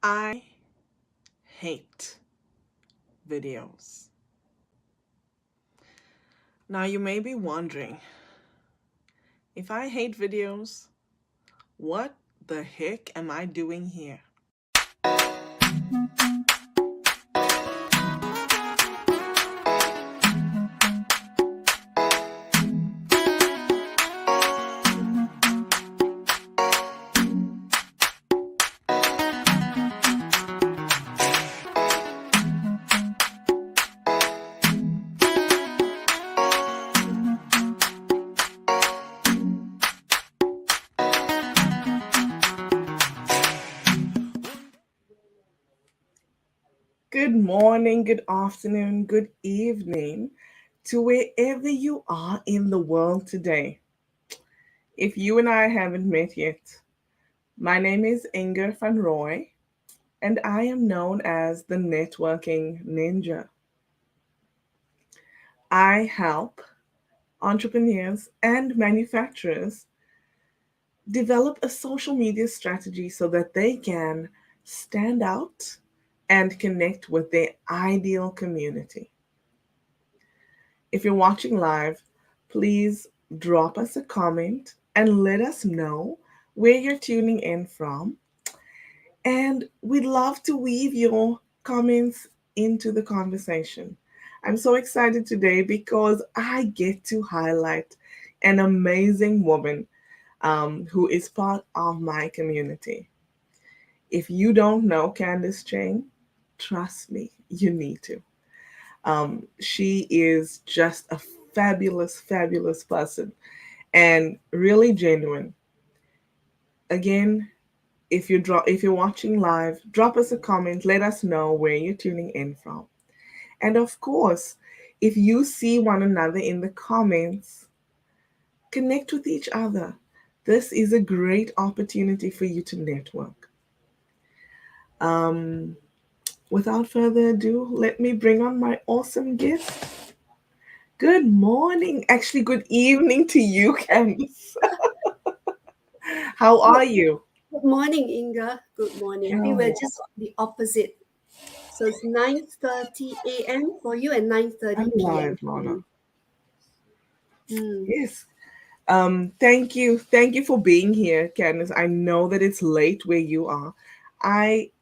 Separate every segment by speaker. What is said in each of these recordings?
Speaker 1: I hate videos. Now, you may be wondering, if I hate videos, what the heck am I doing here? Good morning, good afternoon, good evening to wherever you are in the world today. If you and I haven't met yet, my name is Ingor van Roy, and I am known as the Networking Ninja. I help entrepreneurs and manufacturers develop a social media strategy so that they can stand out and connect with their ideal community. If you're watching live, please drop us a comment and let us know where you're tuning in from. And we'd love to weave your comments into the conversation. I'm so excited today because I get to highlight an amazing woman who is part of my community. If you don't know Candice Cheng, trust me, you need to. She is just a fabulous, fabulous person and really genuine. Again, if you're watching live, drop us a comment, let us know where you're tuning in from. And of course, if you see one another in the comments, connect with each other. This is a great opportunity for you to network. Um, Without further ado, let me bring on my awesome guest. Good morning, actually, good evening to you, Candice. How
Speaker 2: Good
Speaker 1: are you?
Speaker 2: good morning, Inga. Good morning. I think we're
Speaker 1: Oh,
Speaker 2: just the opposite. So it's 9:30 a.m. for you and 9:30
Speaker 1: I'm
Speaker 2: p.m.
Speaker 1: live,
Speaker 2: for
Speaker 1: Lana.
Speaker 2: me. Mm.
Speaker 1: Yes. Thank you. Thank you for being here, Candice. I know that it's late where you are. I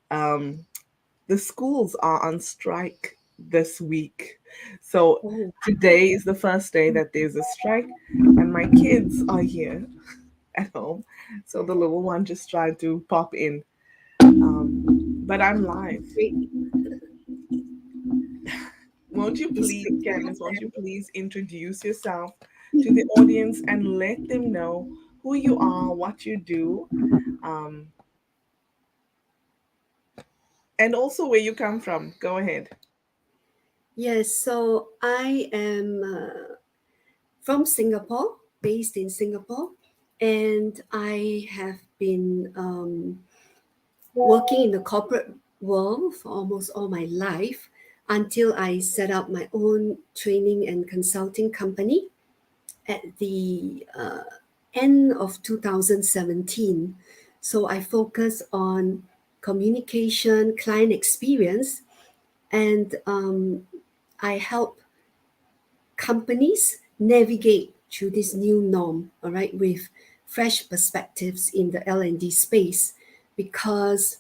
Speaker 1: The schools are on strike this week. So
Speaker 2: Oh,
Speaker 1: today is the first day that there's a strike, and my kids are here at home. So the little one just tried to pop in. But I'm live.
Speaker 2: great.
Speaker 1: Won't you
Speaker 2: He's
Speaker 1: please,
Speaker 2: picking up
Speaker 1: Candice, won't
Speaker 2: there.
Speaker 1: you please introduce yourself to the audience and let them know who you are, what you do, um, and also where you come from. Go ahead.
Speaker 2: Yes, so I am from Singapore, based in Singapore, and I have been working in the corporate world for almost all my life until I set up my own training and consulting company at the end of 2017. So I focus on communication, client experience, and I help companies navigate through this new norm, all right, with fresh perspectives in the L&D space because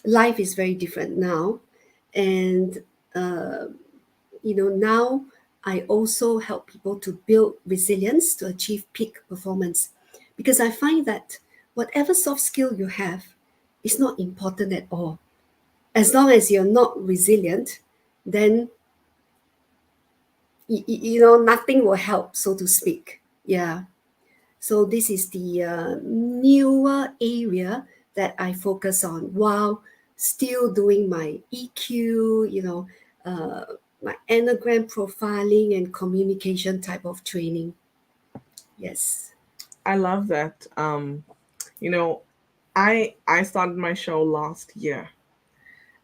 Speaker 2: life is very different now. And, now I also help people to build resilience to achieve peak performance because I find that whatever soft skill you have is not important at all. As long as you're not resilient, then, nothing will help, so to speak. Yeah. So this is the newer area that I focus on while still doing my EQ, my anagram profiling and communication type of training. Yes.
Speaker 1: I love that. You know, I started my show last year,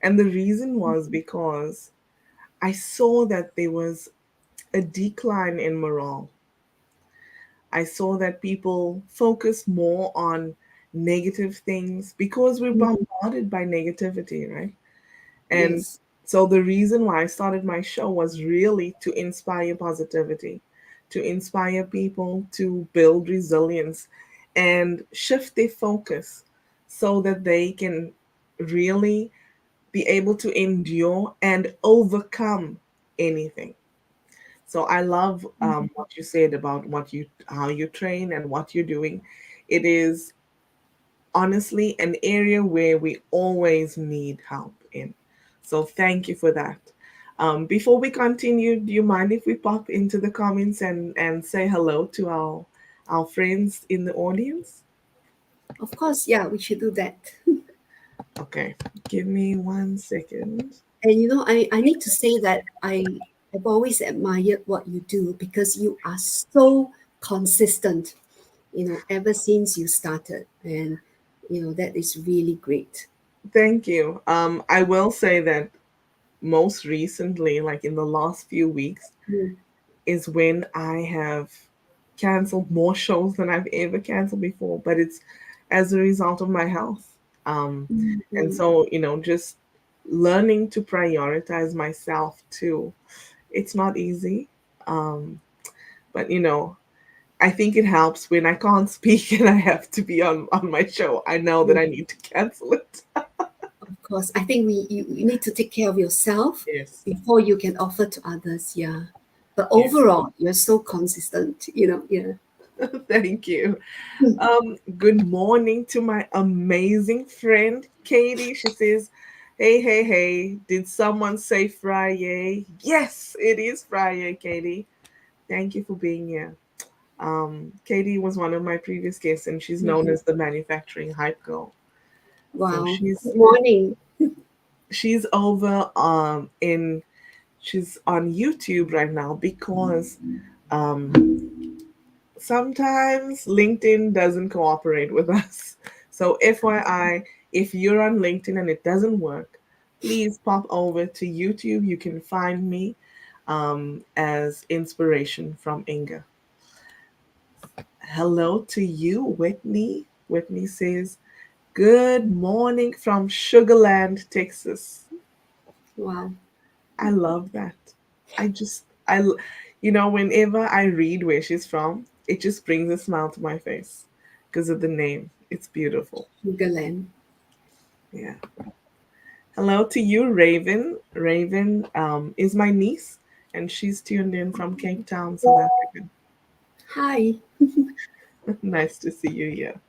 Speaker 1: and the reason was because I saw that there was a decline in morale. I saw that people focus more on negative things because we're
Speaker 2: Mhm.
Speaker 1: bombarded by negativity, right? And
Speaker 2: Yes.
Speaker 1: so the reason why I started my show was really to inspire positivity, to inspire people to build resilience and shift their focus so that they can really be able to endure and overcome anything. So I love what you said about how you train and what you're doing. It is honestly an area where we always need help in. So thank you for that. Before we continue, do you mind if we pop into the comments and say hello to our friends in the audience?
Speaker 2: Of course, yeah, we should do that.
Speaker 1: Okay, give me 1 second.
Speaker 2: And I need to say that I have always admired what you do because you are so consistent, ever since you started. And, that is really great.
Speaker 1: Thank you. I will say that most recently, like in the last few weeks,
Speaker 2: Mm,
Speaker 1: is when I have canceled more shows than I've ever canceled before, but it's as a result of my health. Um,
Speaker 2: mm,
Speaker 1: and
Speaker 2: mm.
Speaker 1: so, just learning to prioritize myself too. It's not easy. Um, but, I think it helps when I can't speak and I have to be on my show. I know that
Speaker 2: Yeah,
Speaker 1: I need to cancel it.
Speaker 2: of course. I think you need to take care of yourself
Speaker 1: Yes.
Speaker 2: before you can offer to others. Yeah. But
Speaker 1: Yes.
Speaker 2: overall, you're so consistent, yeah.
Speaker 1: Thank you. Good morning to my amazing friend Katie. She says, "Hey, hey, hey! Did someone say Friday? Yes, it is Friday, Katie. Thank you for being here." Katie was one of my previous guests, and she's known
Speaker 2: Mhm.
Speaker 1: as the manufacturing hype girl. So
Speaker 2: Wow.
Speaker 1: she's
Speaker 2: Good morning.
Speaker 1: she's over in she's on YouTube right now because um sometimes LinkedIn doesn't cooperate with us. So, FYI, if you're on LinkedIn and it doesn't work, please pop over to YouTube. You can find me as Inspiration from Inga. Hello to you, Whitney. Whitney says, "Good morning from Sugarland, Texas."
Speaker 2: Wow.
Speaker 1: I love that. I just, I, l- whenever I read where she's from, it just brings a smile to my face because of the name. It's beautiful.
Speaker 2: Sugarland.
Speaker 1: Yeah. Hello to you, Raven. Raven is my niece, and she's tuned in from Cape Town, South Africa.
Speaker 2: Hi.
Speaker 1: Nice to see you here.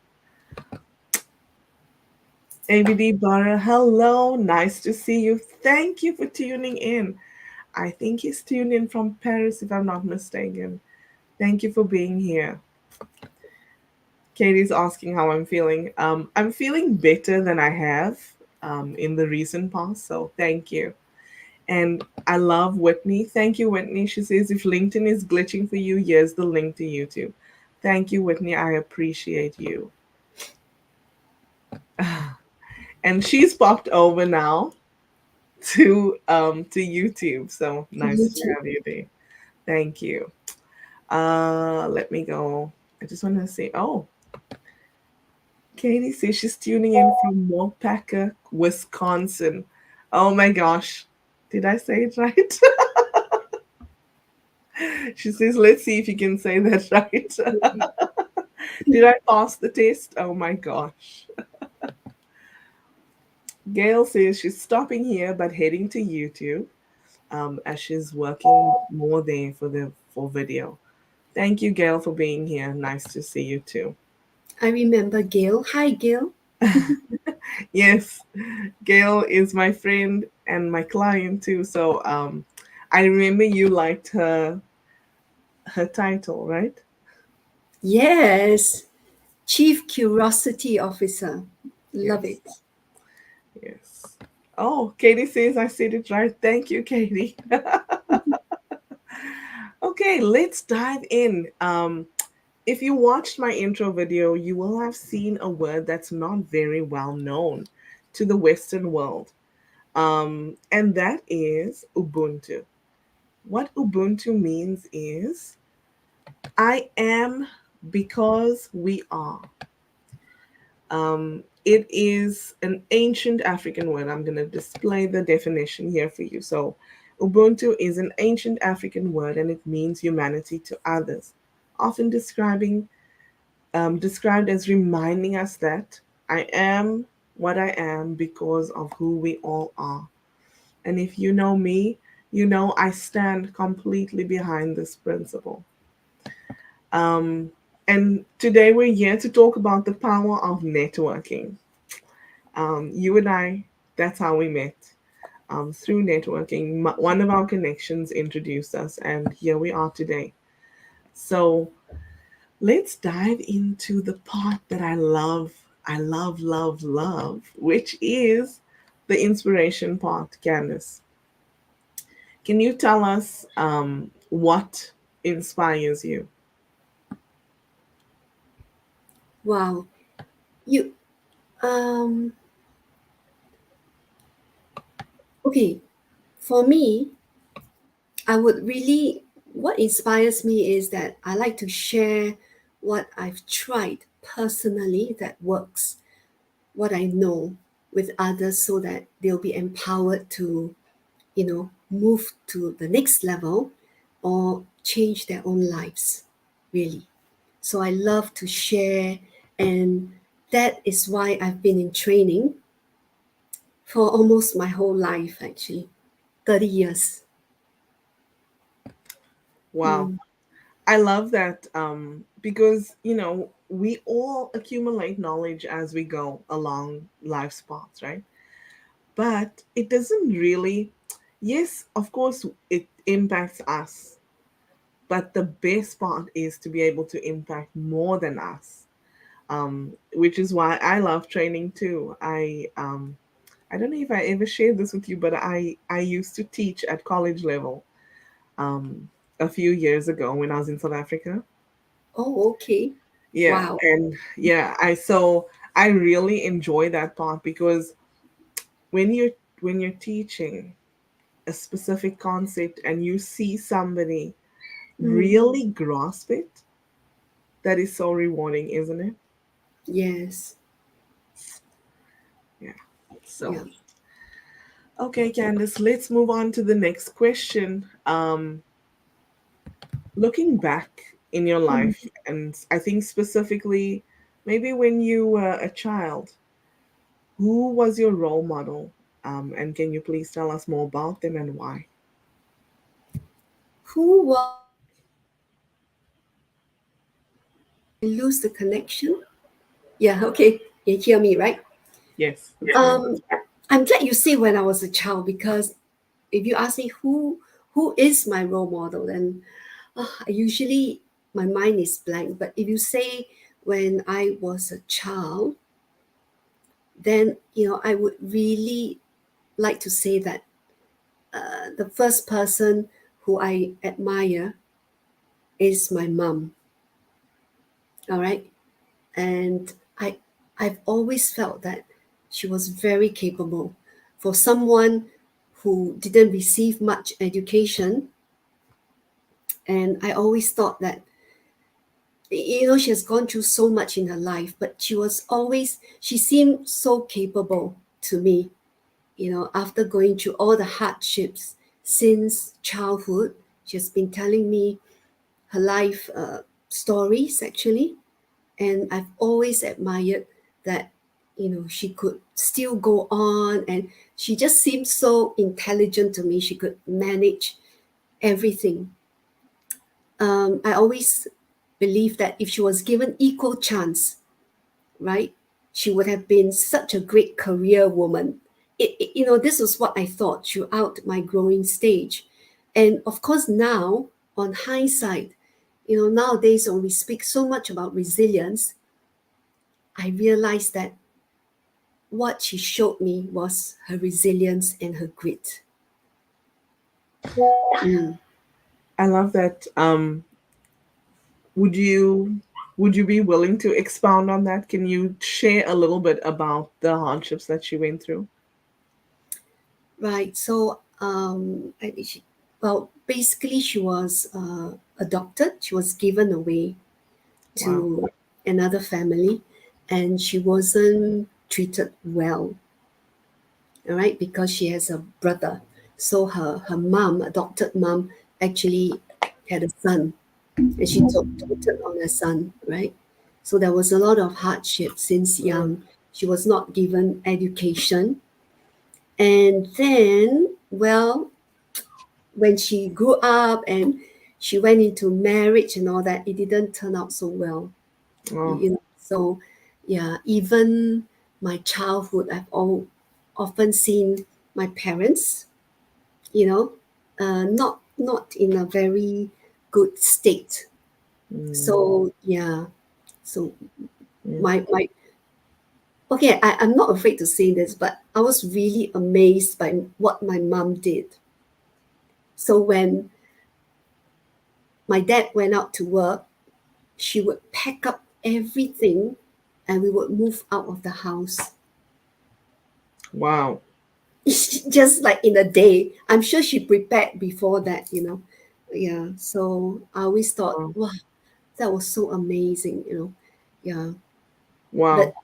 Speaker 1: ABD Barra, hello. Nice to see you. Thank you for tuning in. I think he's tuned in from Paris, if I'm not mistaken. Thank you for being here. Katie's asking how I'm feeling. I'm feeling better than I have in the recent past, so thank you. And I love Whitney. Thank you, Whitney. She says, if LinkedIn is glitching for you, here's the link to YouTube. Thank you, Whitney. I appreciate you. And she's popped over now to YouTube. So nice to
Speaker 2: YouTube.
Speaker 1: have you there. Thank you. Let me go. I just want to say, oh, Katie says she's tuning in from Waupaca, Wisconsin. Oh my gosh. Did I say it right? She says, let's see if you can say that right. Did I pass the test? Oh my gosh. Gail says she's stopping here but heading to YouTube as she's working more there for video. Thank you, Gail, for being here. Nice to see you too.
Speaker 2: I remember Gail. Hi, Gail.
Speaker 1: Yes, Gail is my friend and my client too. So I remember you liked her title, right?
Speaker 2: Yes. Chief Curiosity Officer. Love
Speaker 1: Yes,
Speaker 2: it.
Speaker 1: yes. Oh, Katie says I said it right. Thank you, Katie. Okay, let's dive in. If you watched my intro video, you will have seen a word that's not very well known to the Western world, and that is Ubuntu. What Ubuntu means is I am because we are. It is an ancient African word. I'm going to display the definition here for you. So, Ubuntu is an ancient African word and it means humanity to others, often described as reminding us that I am what I am because of who we all are. And if you know me, you know I stand completely behind this principle. Um, and today we're here to talk about the power of networking. You and I, that's how we met. Through networking, one of our connections introduced us, and here we are today. So let's dive into the part that I love, which is the inspiration part, Candice. Can you tell us what inspires you?
Speaker 2: Wow. You um okay, for me, I would really what inspires me is that I like to share what I've tried personally that works, what I know with others so that they'll be empowered to, move to the next level or change their own lives, really. So I love to share, and that is why I've been in training for almost my whole life, actually, 30 years.
Speaker 1: Wow.
Speaker 2: Mm,
Speaker 1: I love that because, we all accumulate knowledge as we go along life's paths, right? But it doesn't really, yes, of course, it impacts us. But the best part is to be able to impact more than us, which is why I love training too. I don't know if I ever shared this with you, but I used to teach at college level um, a few years ago when I was in South Africa.
Speaker 2: oh, okay.
Speaker 1: Yeah,
Speaker 2: Wow.
Speaker 1: and yeah, I really enjoy that part because when you're teaching a specific concept and you see somebody
Speaker 2: Mm,
Speaker 1: really grasp it, that is so rewarding, isn't it?
Speaker 2: yes.
Speaker 1: Yeah.
Speaker 2: Yeah.
Speaker 1: So, okay, Candice, let's move on to the next question. Looking back in your
Speaker 2: Mm.
Speaker 1: life, and I think specifically, maybe when you were a child, who was your role model? And can you please tell us more about them and why?
Speaker 2: Who was my role model? Did I lose the connection? Yeah, okay. You hear me, right?
Speaker 1: Yes, that's fine.
Speaker 2: Um, I'm glad you say when I was a child because if you ask me who is my role model, then I usually my mind is blank. But if you say when I was a child, then I would really like to say that the first person who I admire is my mom. All right, and I I've always felt that she was very capable for someone who didn't receive much education, and I always thought that she has gone through so much in her life, but she seemed so capable to me. After going through all the hardships since childhood, she has been telling me her life stories actually, and I've always admired that she could still go on, and she just seemed so intelligent to me. She could manage everything. I always believe that if she was given equal chance, right, she would have been such a great career woman. This was what I thought throughout my growing stage, and of course now, on hindsight, nowadays when we speak so much about resilience, I realized that what she showed me was her resilience and her grit. Mm.
Speaker 1: I love that. Would you would you be willing to expound on that? Can you share a little bit about the hardships that she went through?
Speaker 2: Right. So, well, basically, she was adopted. She was given away
Speaker 1: Wow.
Speaker 2: to another family, and she wasn't treated well, all right, because she has a brother. So her mom, adopted mom, actually had a son, and she doted on her son, right? So there was a lot of hardship since
Speaker 1: Mm.
Speaker 2: young. She was not given education. And then, well, when she grew up and she went into marriage and all that, it didn't turn out so well.
Speaker 1: Oh.
Speaker 2: So yeah, even my childhood, often seen my parents, you know, not in a very good state.
Speaker 1: Mm.
Speaker 2: So yeah, so
Speaker 1: Mm.
Speaker 2: my okay, I'm not afraid to say this, but I was really amazed by what my mom did. So when my dad went out to work, she would pack up everything and we would move out of the house.
Speaker 1: Wow.
Speaker 2: Just like in a day. I'm sure she prepared before that. Yeah. So I always thought,
Speaker 1: Wow.
Speaker 2: wow, that was so amazing. Yeah.
Speaker 1: Wow.
Speaker 2: But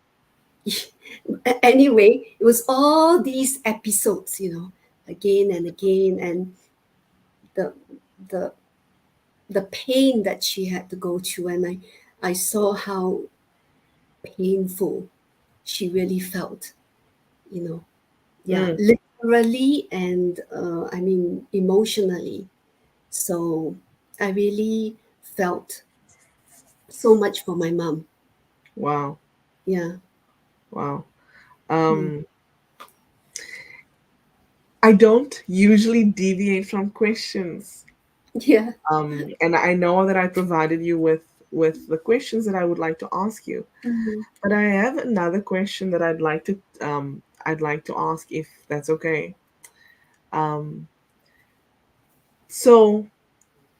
Speaker 2: anyway, it was all these episodes, again and again, and the the the pain that she had to go through, and I saw how painful she really felt, you know. Yeah,
Speaker 1: Mm.
Speaker 2: literally and I mean emotionally. So I really felt so much for my mom.
Speaker 1: Wow.
Speaker 2: Yeah.
Speaker 1: Wow.
Speaker 2: Mm.
Speaker 1: Um, I don't usually deviate from questions.
Speaker 2: Yeah.
Speaker 1: And I know that I provided you with the questions that I would like to ask you.
Speaker 2: Mhm.
Speaker 1: But I have another question that I'd like to ask if that's okay. Um, so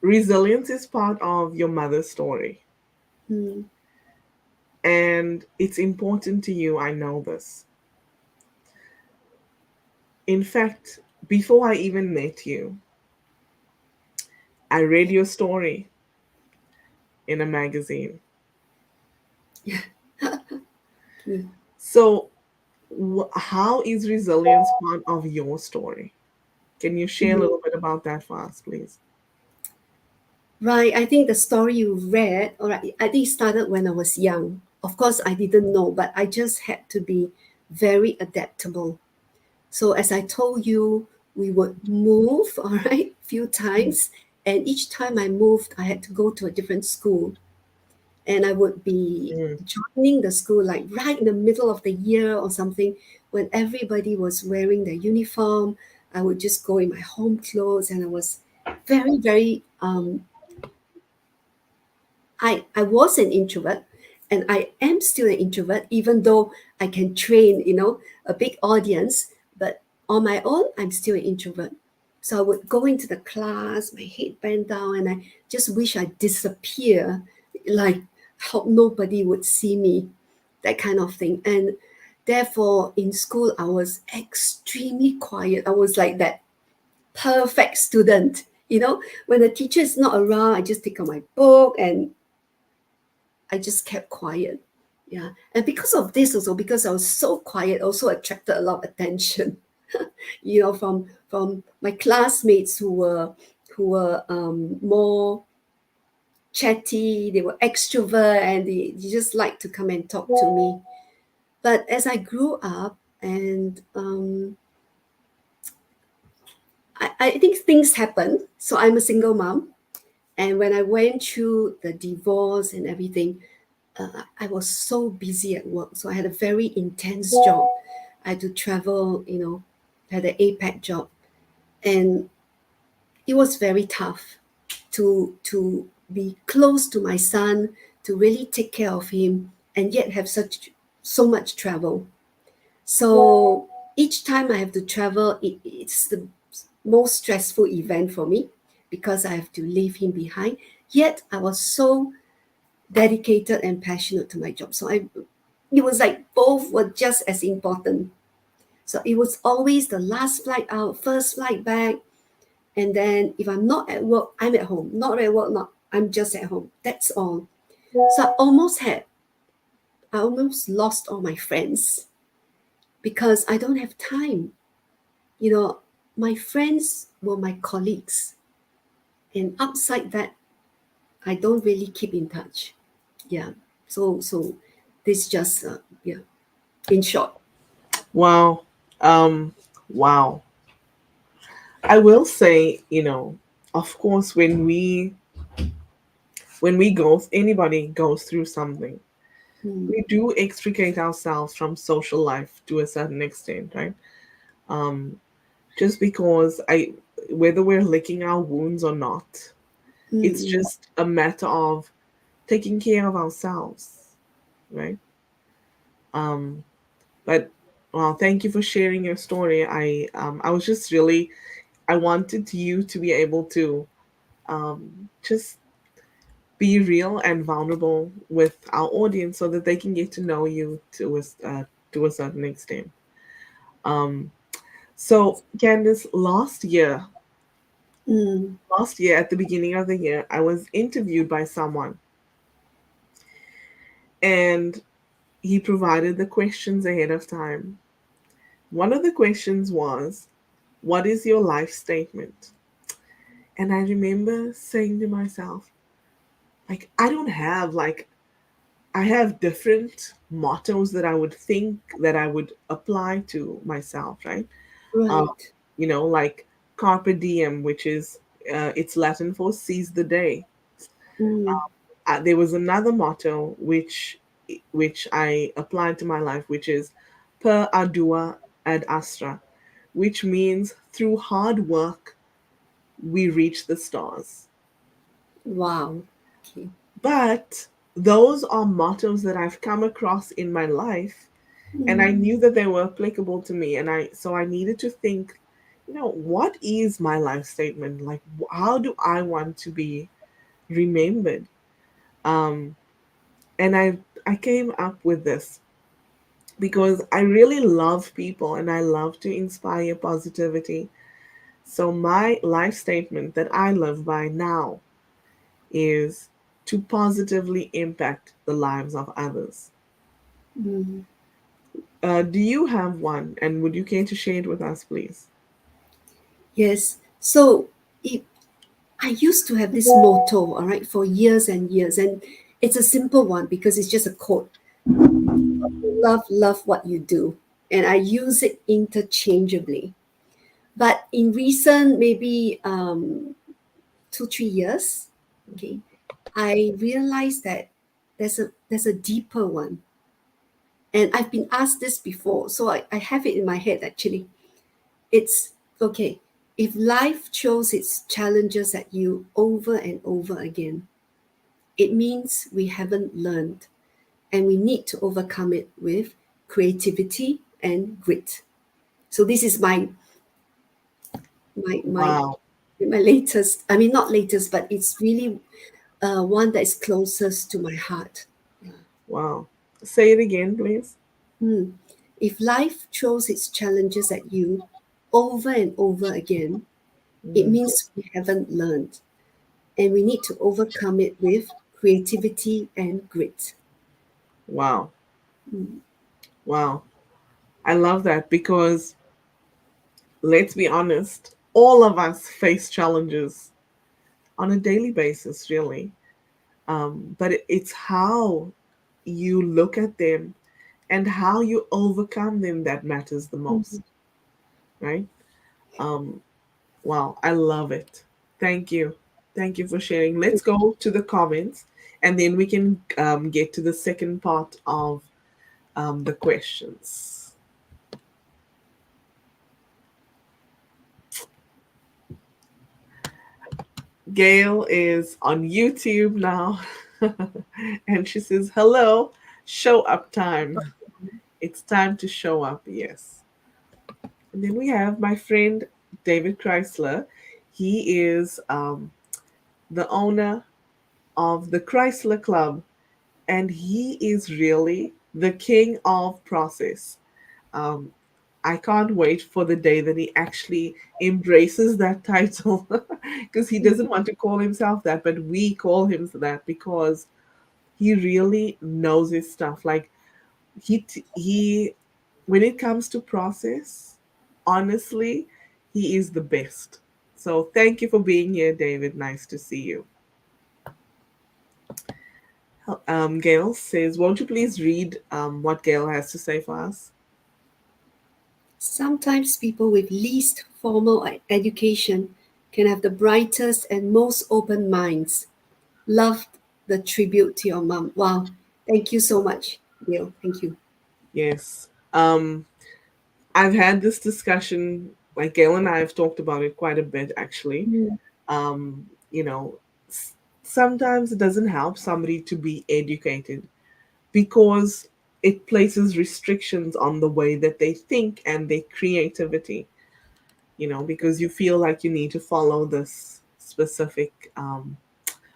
Speaker 1: resilience is part of your mother's story,
Speaker 2: Mm.
Speaker 1: and it's important to you. I know this. In fact, before I even met you, I read your story in a magazine.
Speaker 2: Mm.
Speaker 1: So, how is resilience part of your story? Can you share a
Speaker 2: Mhm.
Speaker 1: little bit about that for us, please?
Speaker 2: Right. I think the story you read, all right, I think it started when I was young. Of course, I didn't know, but I just had to be very adaptable. So as I told you, we would move, all right, few times. And each time I moved, I had to go to a different school. And I would be
Speaker 1: Mm.
Speaker 2: joining the school like right in the middle of the year or something when everybody was wearing their uniform. I would just go in my home clothes and I was very, very I was an introvert and I am still an introvert, even though I can train, a big audience, but on my own, I'm still an introvert. So I would go into the class, my head bent down, and I just wish I disappear, like hope nobody would see me, that kind of thing. And therefore, in school, I was extremely quiet. I was like that perfect student. When the teacher is not around, I just take out my book and I just kept quiet. Yeah. And because of this also, because I was so quiet, also attracted a lot of attention, from my classmates who were more chatty, they were extrovert and they just like to come and talk to me. But as I grew up and I think things happened. So I'm a single mom. And when I went through the divorce and everything, I was so busy at work. So I had a very intense job. I had to travel, had an APAC job. And it was very tough to be close to my son, to really take care of him, and yet have so much travel. So each time I have to travel, it's the most stressful event for me because I have to leave him behind. Yet I was so dedicated and passionate to my job. So it was like both were just as important. So it was always the last flight out, first flight back. And then if I'm not at work, I'm at home. Not at work, not I'm just at home. That's all. So I almost had I almost lost all my friends because I don't have time. You know, my friends were my colleagues, and outside that, I don't really keep in touch. Yeah. So this just yeah. In short.
Speaker 1: Wow. Um, wow. I will say, of course, when we go, anybody goes through something,
Speaker 2: Mm,
Speaker 1: we do extricate ourselves from social life to a certain extent, right? Um, just because whether we're licking our wounds or not, it's
Speaker 2: mm,
Speaker 1: just a matter of taking care of ourselves, right? Um, but well, thank you for sharing your story. I was just really, I wanted you to be able to um, just be real and vulnerable with our audience so that they can get to know you to a certain extent. Um, so, Candice,
Speaker 2: mm.
Speaker 1: last year at the beginning of the year, I was interviewed by someone, and he provided the questions ahead of time. One of the questions was, "What is your life statement?" And I remember saying to myself, like, I don't have like I have different mottos that I would think that I would apply to myself, right? Um,
Speaker 2: Right.
Speaker 1: like carpe diem, which is it's Latin for seize the day.
Speaker 2: Mm,
Speaker 1: There was another motto which I applied to my life, which is per ardua ad astra, which means through hard work we reach the stars.
Speaker 2: wow. Okay.
Speaker 1: But those are mottos that I've come across in my life, and I
Speaker 2: Mm,
Speaker 1: knew that they were applicable to me, and I needed to think, what is my life statement? Like, how do I want to be remembered? Um, and I came up with this because I really love people and I love to inspire positivity. So my life statement that I live by now is to positively impact the lives of others.
Speaker 2: mm.
Speaker 1: Do you have one, and would you care to share it with us, please?
Speaker 2: Yes. So it, I used to have this motto, all right, for years and years, and it's a simple one because it's just a quote. Love what you do, and I use it interchangeably. But in recent, maybe 2 3 years, okay, I realized that there's a deeper one, and I've been asked this before, so I have it in my head actually. It's okay. If life throws its challenges at you over and over again, it means we haven't learned, and we need to overcome it with creativity and grit. So this is my my
Speaker 1: Wow.
Speaker 2: my latest. I mean, not latest, but it's really one that is closest to my heart. Yeah.
Speaker 1: Wow. Say it again, please.
Speaker 2: Hmm. If life throws its challenges at you over and over again, it
Speaker 1: Mm,
Speaker 2: means we haven't learned, and we need to overcome it with creativity and grit.
Speaker 1: wow.
Speaker 2: Mm,
Speaker 1: Wow. I love that because let's be honest, all of us face challenges on a daily basis, really. But it's how you look at them and how you overcome them that matters the most,
Speaker 2: mhm.
Speaker 1: right? Um, wow, I love it. Thank you. Thank you for sharing. Let's go to the comments and then we can get to the second part of the questions. Gail is on YouTube now and she says, "Hello, show up time. It's time to show up." Yes. And then we have my friend David Chrysler. He is the owner of the Chrysler Club, and he is really the king of process. Um, I can't wait for the day that he actually embraces that title because he doesn't want to call himself that, but we call him that because he really knows his stuff. Like, he when it comes to process, honestly, he is the best. So thank you for being here, David. Nice to see you. Gail says, won't you please read what Gail has to say for us?
Speaker 2: Sometimes people with least formal education can have the brightest and most open minds. Loved the tribute to your mom. Wow. Thank you so much, Neil. Thank you.
Speaker 1: Yes. I've had this discussion, like Gail and I have talked about it quite a bit actually.
Speaker 2: Mm.
Speaker 1: You know, sometimes it doesn't help somebody to be educated because it places restrictions on the way that they think and their creativity, because you feel like you need to follow this specific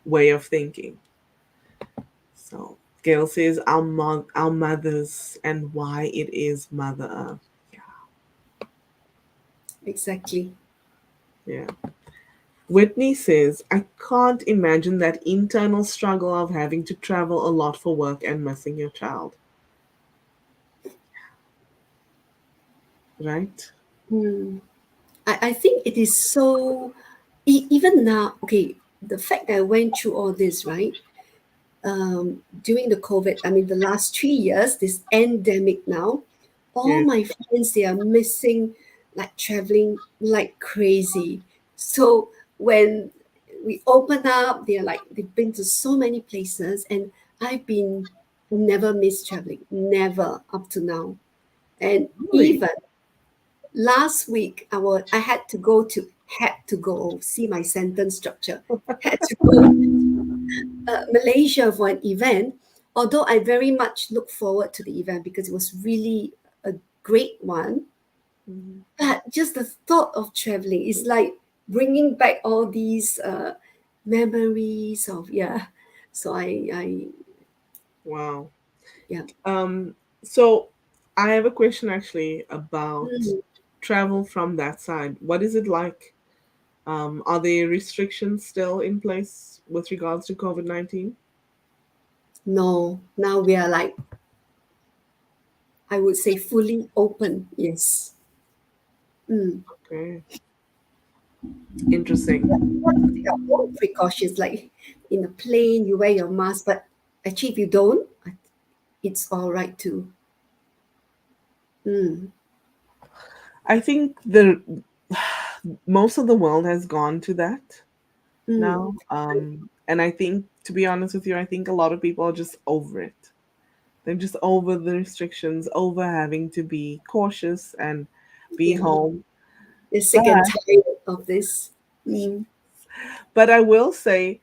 Speaker 1: way of thinking. So Gail says our mothers and why it is Mother Earth.
Speaker 2: Exactly.
Speaker 1: Yeah. Whitney says, I can't imagine that internal struggle of having to travel a lot for work and missing your child. Right?
Speaker 2: Mm. I think it is so, even now, okay, the fact that I went through all this, right? During the COVID, I mean, the last 3 years, this endemic now, all
Speaker 1: Yeah.
Speaker 2: my friends, they are missing like traveling like crazy. So when we open up, they're like, they've been to so many places, and never missed traveling, never up to now. And
Speaker 1: Really?
Speaker 2: even last week, I had to go, see my sentence structure, had to go Malaysia for an event, although I very much look forward to the event because it was really a great one.
Speaker 1: Mhm.
Speaker 2: But just the thought of traveling is like bringing back all these memories of, yeah. So
Speaker 1: Wow.
Speaker 2: yeah.
Speaker 1: Um, so I have a question actually about
Speaker 2: Mm.
Speaker 1: travel from that side. What is it like? Are there restrictions still in place with regards to COVID-19?
Speaker 2: No, now we are like, I would say, fully open. Yes. Mm.
Speaker 1: Okay, interesting.
Speaker 2: You have to take our own precautions, like in a plane, you wear your mask, but actually, if you don't, it's all right too. Mm.
Speaker 1: I think the most of the world has gone to that
Speaker 2: Mm.
Speaker 1: now. And I think, to be honest with you, I think a lot of people are just over it. They're just over the restrictions, over having to be cautious and be
Speaker 2: Yeah,
Speaker 1: home.
Speaker 2: they're sick and
Speaker 1: But
Speaker 2: tired of this. Mm.
Speaker 1: but I will say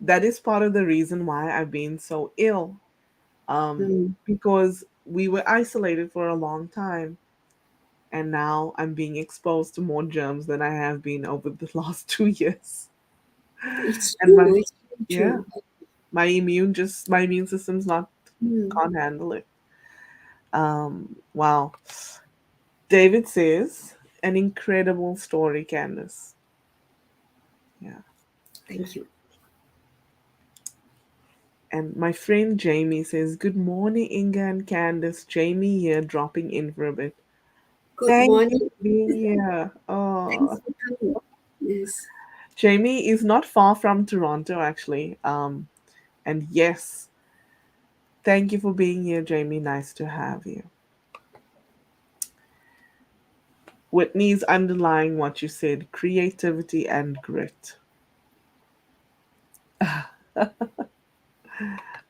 Speaker 1: that is part of the reason why I've been so ill.
Speaker 2: Mm.
Speaker 1: Because we were isolated for a long time, and now I'm being exposed to more germs than I have been over the last 2 years.
Speaker 2: It's
Speaker 1: And
Speaker 2: true. It's really
Speaker 1: yeah,
Speaker 2: true.
Speaker 1: my immune system's not
Speaker 2: Mm.
Speaker 1: can't handle it. Wow. David says, an incredible story, Candice. Yeah.
Speaker 2: Thank you.
Speaker 1: And my friend Jamie says, good morning, Inga and Candice. Jamie here, dropping in for a bit.
Speaker 2: Good
Speaker 1: Thank you
Speaker 2: morning.
Speaker 1: for being here.
Speaker 2: Thanks
Speaker 1: Oh,
Speaker 2: for coming. Yes.
Speaker 1: Jamie is not far from Toronto, actually. And yes, thank you for being here, Jamie. Nice to have you. Whitney's underlying what you said, creativity and grit.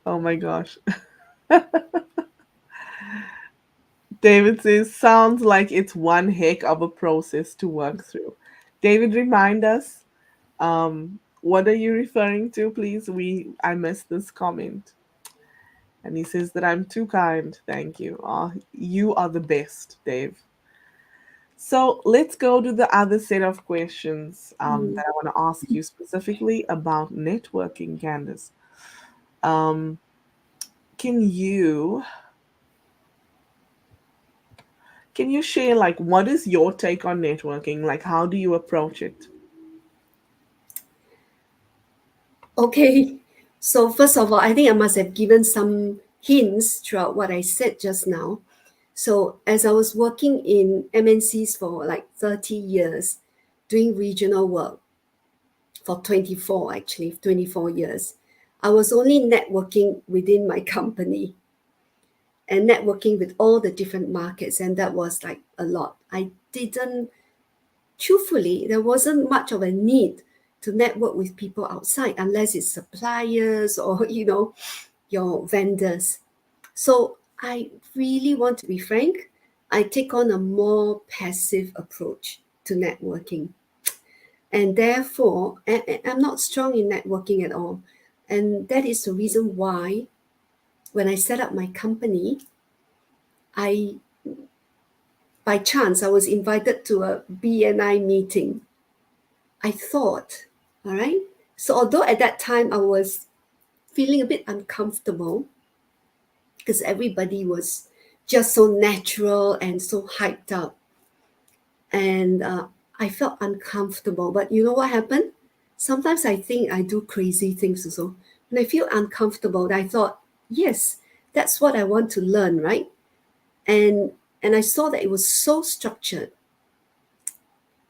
Speaker 1: Oh my gosh. David says, sounds like it's one heck of a process to work through. David, remind us, what are you referring to, please? I missed this comment. And he says that I'm too kind. Thank you. Oh, you are the best, Dave. So let's go to the other set of questions
Speaker 2: Mm.
Speaker 1: that I want to ask you specifically about networking, Candice. Um, can you can you share, like, what is your take on networking? Like, how do you approach it?
Speaker 2: Okay. So first of all, I think I must have given some hints throughout what I said just now. So as I was working in MNCs for like 30 years, doing regional work for 24 years, I was only networking within my company and networking with all the different markets. And that was like a lot. I didn't, truthfully, there wasn't much of a need to network with people outside unless it's suppliers or, your vendors. So I really want to be frank. I take on a more passive approach to networking. And therefore, I'm not strong in networking at all. And that is the reason why when I set up my company, I by chance I was invited to a BNI meeting. I thought, all right. So although at that time I was feeling a bit uncomfortable because everybody was just so natural and so hyped up, and I felt uncomfortable. But you know what happened? Sometimes I think I do crazy things also. When I feel uncomfortable, I thought, yes, that's what I want to learn, right? And I saw that it was so structured.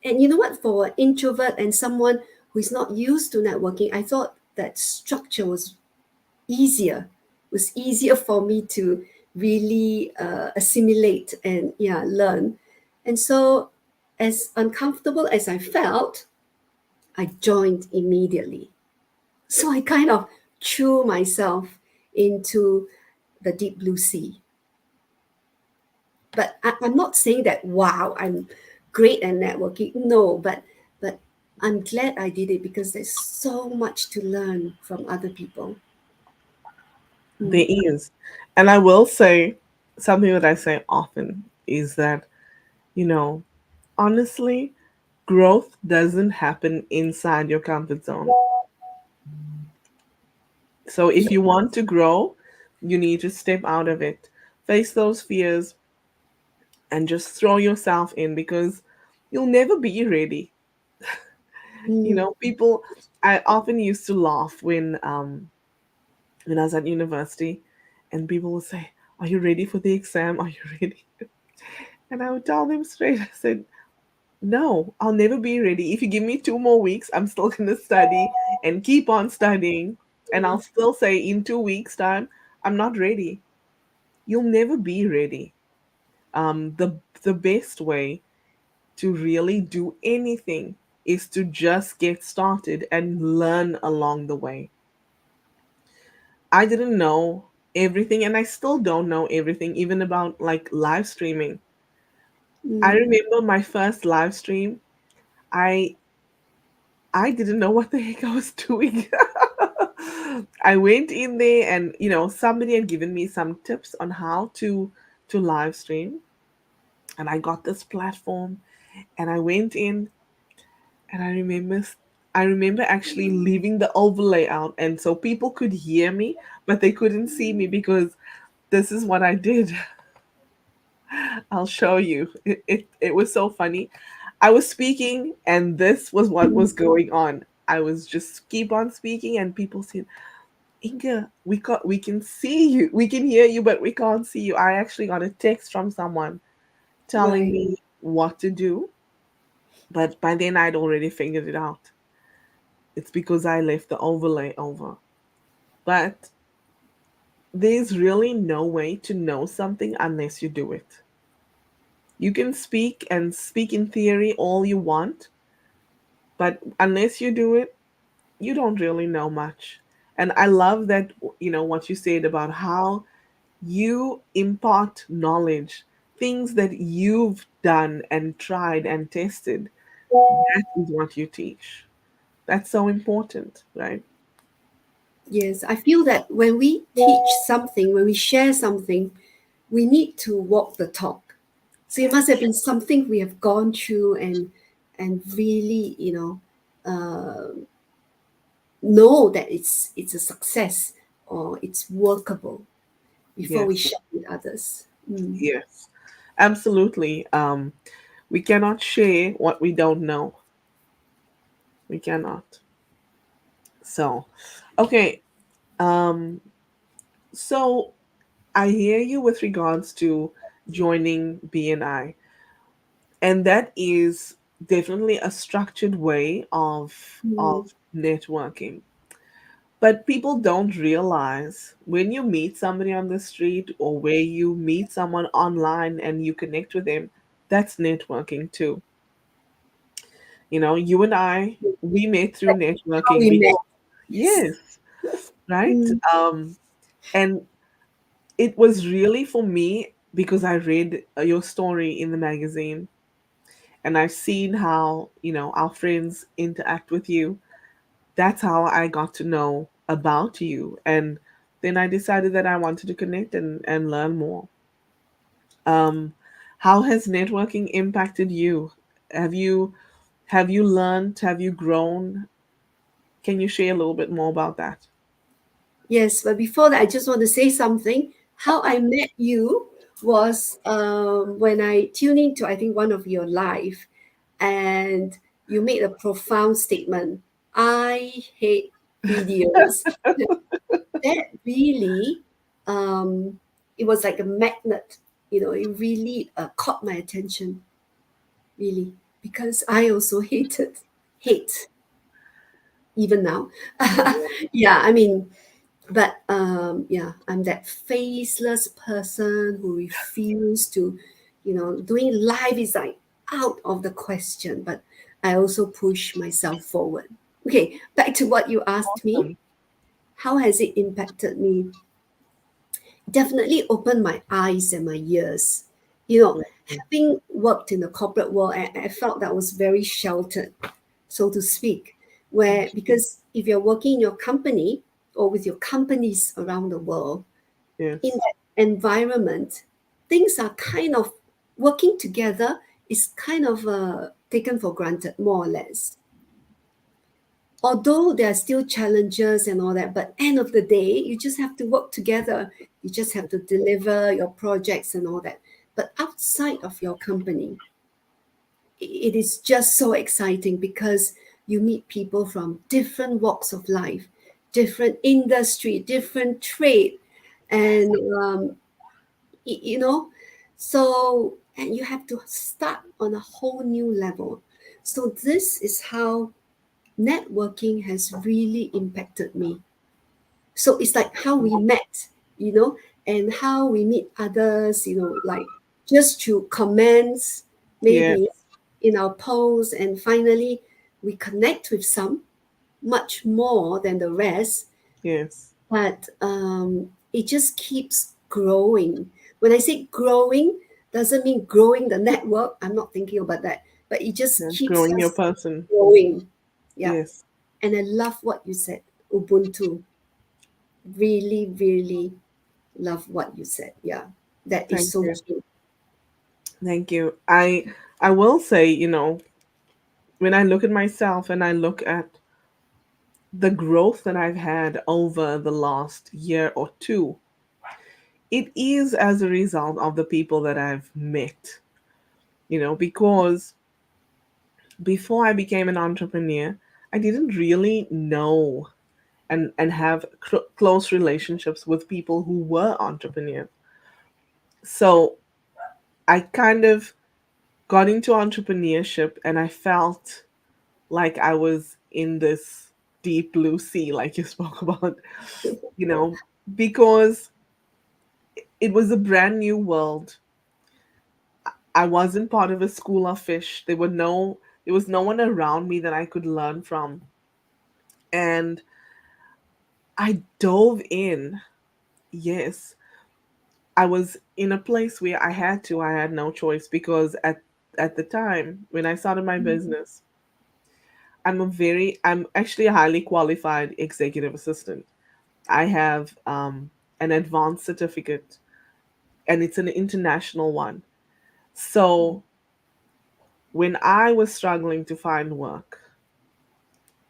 Speaker 2: And you know what? For an introvert and someone who is not used to networking, I thought that structure easier was easier for me to really assimilate and learn. And so, as uncomfortable as I felt, I joined immediately. So I kind of threw myself into the deep blue sea. But I'm not saying that wow, I'm great at networking. No, but I'm glad I did it because there's so much to learn from other people.
Speaker 1: There
Speaker 2: Mm.
Speaker 1: is. And I will say something that I say often is that, you know, honestly, growth doesn't happen inside your comfort zone. So if you want to grow, you need to step out of it, face those fears, and just throw yourself in because you'll never be ready.
Speaker 2: Mm.
Speaker 1: People, I often used to laugh when I was at university, and people would say, "Are you ready for the exam? Are you ready?" And I would tell them straight, I said, "No, I'll never be ready. If you give me 2 more weeks, I'm still going to study and keep on studying. And I'll still say in 2 weeks' time, I'm not ready. You'll never be ready. The best way to really do anything is to just get started and learn along the way. I didn't know everything, and I still don't know everything, even about like live streaming. I
Speaker 2: Mm.
Speaker 1: remember my first live stream. I I didn't know what the heck I was doing. I went in there, and somebody had given me some tips on how to live stream, and I got this platform, and I went in, and I remember actually leaving the overlay out, and so people could hear me, but they couldn't see me because this is what I did. I'll show you. It was so funny. I was speaking, and this was what was going on. I was just keep on speaking, and people said, "Inga, we can see you, we can hear you, but we can't see you." I actually got a text from someone telling
Speaker 2: Right.
Speaker 1: me what to do, but by then I'd already figured it out. It's because I left the overlay over. But there's really no way to know something unless you do it. You can speak and speak in theory all you want, but unless you do it, you don't really know much. And I love that, what you said about how you impart knowledge, things that you've done and tried and tested. That is what you teach. That's so important, right?
Speaker 2: Yes, I feel that when we teach something, when we share something, we need to walk the talk. So it must have been something we have gone through and really, know that it's a success or it's workable before we
Speaker 1: Yes,
Speaker 2: share with others. Mm.
Speaker 1: yes, absolutely. We cannot share what we don't know. We cannot. So, okay. Um, so I hear you with regards to joining BNI, and that is definitely a structured way of
Speaker 2: Mm.
Speaker 1: networking. But people don't realize when you meet somebody on the street or where you meet someone online and you connect with them, that's networking too. You know, you and I, we met through
Speaker 2: How
Speaker 1: networking
Speaker 2: we met.
Speaker 1: because,
Speaker 2: Yes.
Speaker 1: yes, right?
Speaker 2: Mm.
Speaker 1: And it was really for me because I read your story in the magazine and I've seen how, our friends interact with you. That's how I got to know about you. And then I decided that I wanted to connect and learn more. Um, how has networking impacted you? Have you have you learned? Have you grown? Can you share a little bit more about that?
Speaker 2: Yes, but before that, I just want to say something. How I met you was when I tuned into, I think, one of your live, and you made a profound statement. I hate videos. That really, um, it was like a magnet. It really caught my attention, really, because I also hate even now. Yeah, I mean, but yeah, I'm that faceless person who refused to, doing live is like out of the question. But I also push myself forward. Okay, back to what you asked me.
Speaker 1: Awesome.
Speaker 2: How has it impacted me? Definitely opened my eyes and my ears. Having worked in the corporate world, I felt that was very sheltered, so to speak. Where, because if you're working in your company or with your companies around the world, in
Speaker 1: Yes.
Speaker 2: that environment, things are kind of working together is kind of taken for granted, more or less. Although there are still challenges and all that, but end of the day, you just have to work together. You just have to deliver your projects and all that. But outside of your company, it is just so exciting because you meet people from different walks of life, different industry, different trade, and you know, so and you have to start on a whole new level. So this is how networking has really impacted me. So it's like how we met, and how we meet others, like just through comments,
Speaker 1: Yes.
Speaker 2: maybe in our posts, and finally we connect with some much more than the rest.
Speaker 1: Yes.
Speaker 2: But it just keeps growing. When I say growing, doesn't mean growing the network. I'm not thinking about that, but it just
Speaker 1: Yeah.
Speaker 2: keeps
Speaker 1: Growing your
Speaker 2: us
Speaker 1: person.
Speaker 2: growing. Yeah.
Speaker 1: Yes.
Speaker 2: And I love what you said, Ubuntu. Really, really love what you said. Yeah, that is
Speaker 1: Thank
Speaker 2: so
Speaker 1: you.
Speaker 2: true.
Speaker 1: Thank you. I will say, when I look at myself and I look at the growth that I've had over the last year or two, it is as a result of the people that I've met, because before I became an entrepreneur, I didn't really know and have close relationships with people who were entrepreneurs. So I kind of got into entrepreneurship and I felt like I was in this deep blue sea, like you spoke about, you know, because it was a brand new world. I wasn't part of a school of fish. There was no one around me that I could learn from. And I dove in. Yes, I was in a place where I had no choice because at the time when I started my business, I'm actually a highly qualified executive assistant. I have an advanced certificate and it's an international one. So when I was struggling to find work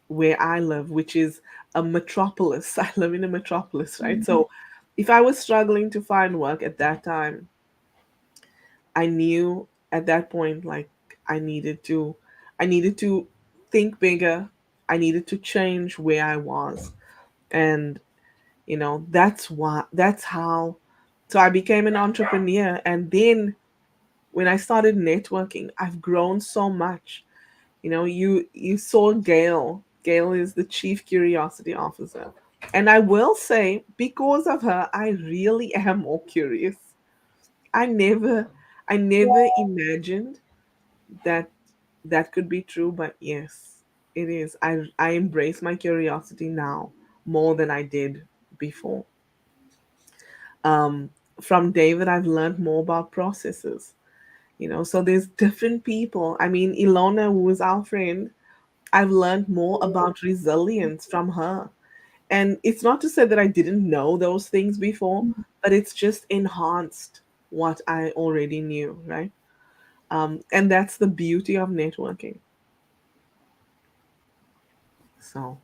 Speaker 1: where I live, which is a metropolis, I live in a metropolis, right?
Speaker 2: Mhm.
Speaker 1: So if I was struggling to find work at that time, I knew at that point like I needed to I needed to think bigger. I needed to change where I was. And that's how So I became an entrepreneur. And then when I started networking, I've grown so much. You saw Gail. Gail is the Chief Curiosity Officer. And I will say, because of her, I really am more curious. I never I never imagined that that could be true, but yes, it is. I embrace my curiosity now more than I did before. Um, from David, I've learned more about processes. So there's different people. I mean, Ilona, who is our friend, I've learned more about resilience from her. And it's not to say that I didn't know those things before, but it's just enhanced what I already knew, right? And that's the beauty of networking. So,